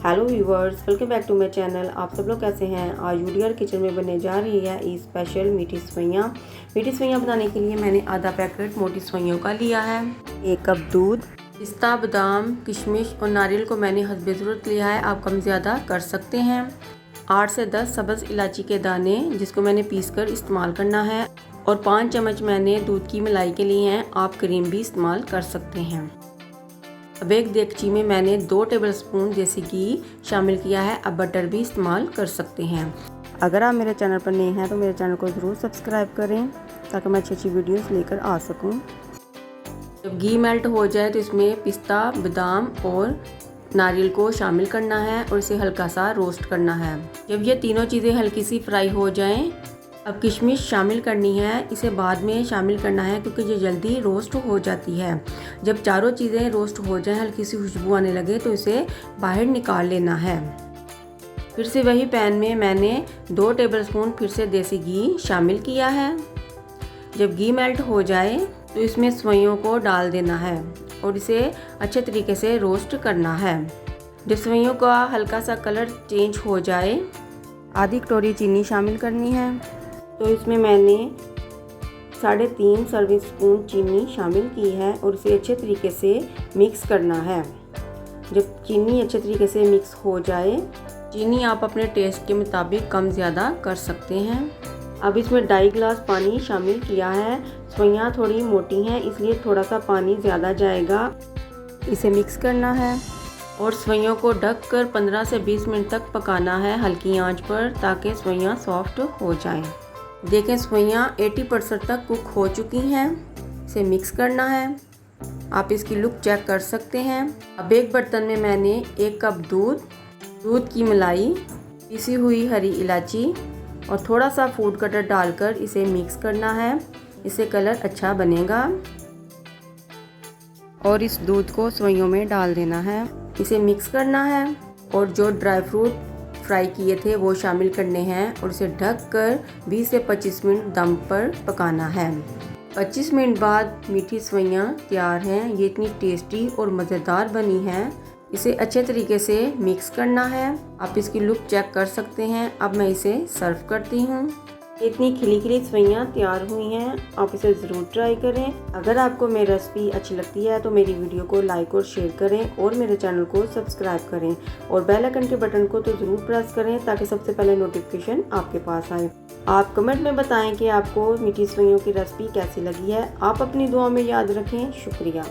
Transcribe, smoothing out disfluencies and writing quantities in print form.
Hello viewers, welcome back to my channel. आप सब लोग कैसे हैं। आज यूडीआर किचन में बनने जा रही है ईद स्पेशल मीठी सवैयाँ। मीठी सवैयाँ बनाने के लिए मैंने आधा पैकेट मोटी सवैयों का लिया है, 1 कप दूध, पिस्ता, बादाम, किशमिश और नारियल को मैंने हस्बे ज़रूरत लिया है। आप कम ज़्यादा कर सकते हैं। 8 से 10 सब्ज़ इलायची के दाने जिसको मैंने पीस कर इस्तेमाल करना है और 5 चम्मच मैंने दूध की मलाई के लिए हैं। आप क्रीम भी इस्तेमाल कर सकते हैं। अब एक देगची में मैंने 2 टेबलस्पून देसी घी शामिल किया है। अब बटर भी इस्तेमाल कर सकते हैं। अगर आप मेरे चैनल पर नए हैं तो मेरे चैनल को ज़रूर सब्सक्राइब करें ताकि मैं अच्छी वीडियोस लेकर आ सकूं। जब घी मेल्ट हो जाए तो इसमें पिस्ता, बादाम और नारियल को शामिल करना है और इसे हल्का सा रोस्ट करना है। जब ये तीनों चीज़ें हल्की सी फ्राई हो जाएं, अब किशमिश शामिल करनी है। इसे बाद में शामिल करना है क्योंकि ये जल्दी रोस्ट हो जाती है। जब चारों चीज़ें रोस्ट हो जाएं, हल्की सी खुशबू आने लगे तो इसे बाहर निकाल लेना है। फिर से वही पैन में मैंने 2 टेबलस्पून फिर से देसी घी शामिल किया है। जब घी मेल्ट हो जाए तो इसमें सवैयों को डाल देना है और इसे अच्छे तरीके से रोस्ट करना है। जब सवैयों का हल्का सा कलर चेंज हो जाए, आधी कटोरी चीनी शामिल करनी है। तो इसमें मैंने 3.5 सर्विंग स्पून चीनी शामिल की है और इसे अच्छे तरीके से मिक्स करना है। जब चीनी अच्छे तरीके से मिक्स हो जाए, चीनी आप अपने टेस्ट के मुताबिक कम ज़्यादा कर सकते हैं। अब इसमें 2.5 गिलास पानी शामिल किया है। सवैयाँ थोड़ी मोटी हैं इसलिए थोड़ा सा पानी ज़्यादा जाएगा। इसे मिक्स करना है और सवैयों को ढक कर 15 से 20 मिनट तक पकाना है हल्की आंच पर ताकि सवैयाँ सॉफ्ट हो जाएं। देखें सवैयाँ 80% तक कुक हो चुकी हैं। इसे मिक्स करना है। आप इसकी लुक चेक कर सकते हैं। अब एक बर्तन में मैंने 1 कप दूध की मलाई, पिसी हुई हरी इलायची और थोड़ा सा फूड कलर डालकर इसे मिक्स करना है। इससे कलर अच्छा बनेगा और इस दूध को सवैयों में डाल देना है। इसे मिक्स करना है और जो ड्राई फ्रूट फ्राई किए थे वो शामिल करने हैं और इसे ढक कर 20 से 25 मिनट दम पर पकाना है। 25 मिनट बाद मीठी सवैयाँ तैयार हैं। ये इतनी टेस्टी और मज़ेदार बनी है। इसे अच्छे तरीके से मिक्स करना है। आप इसकी लुक चेक कर सकते हैं। अब मैं इसे सर्व करती हूँ। इतनी खिली खिली सवैयाँ तैयार हुई हैं। आप इसे ज़रूर ट्राई करें। अगर आपको मेरी रेसिपी अच्छी लगती है तो मेरी वीडियो को लाइक और शेयर करें और मेरे चैनल को सब्सक्राइब करें और बेल आइकन के बटन को तो ज़रूर प्रेस करें ताकि सबसे पहले नोटिफिकेशन आपके पास आए। आप कमेंट में बताएं कि आपको मीठी सवैयों की रेसिपी कैसी लगी है। आप अपनी दुआ में याद रखें। शुक्रिया।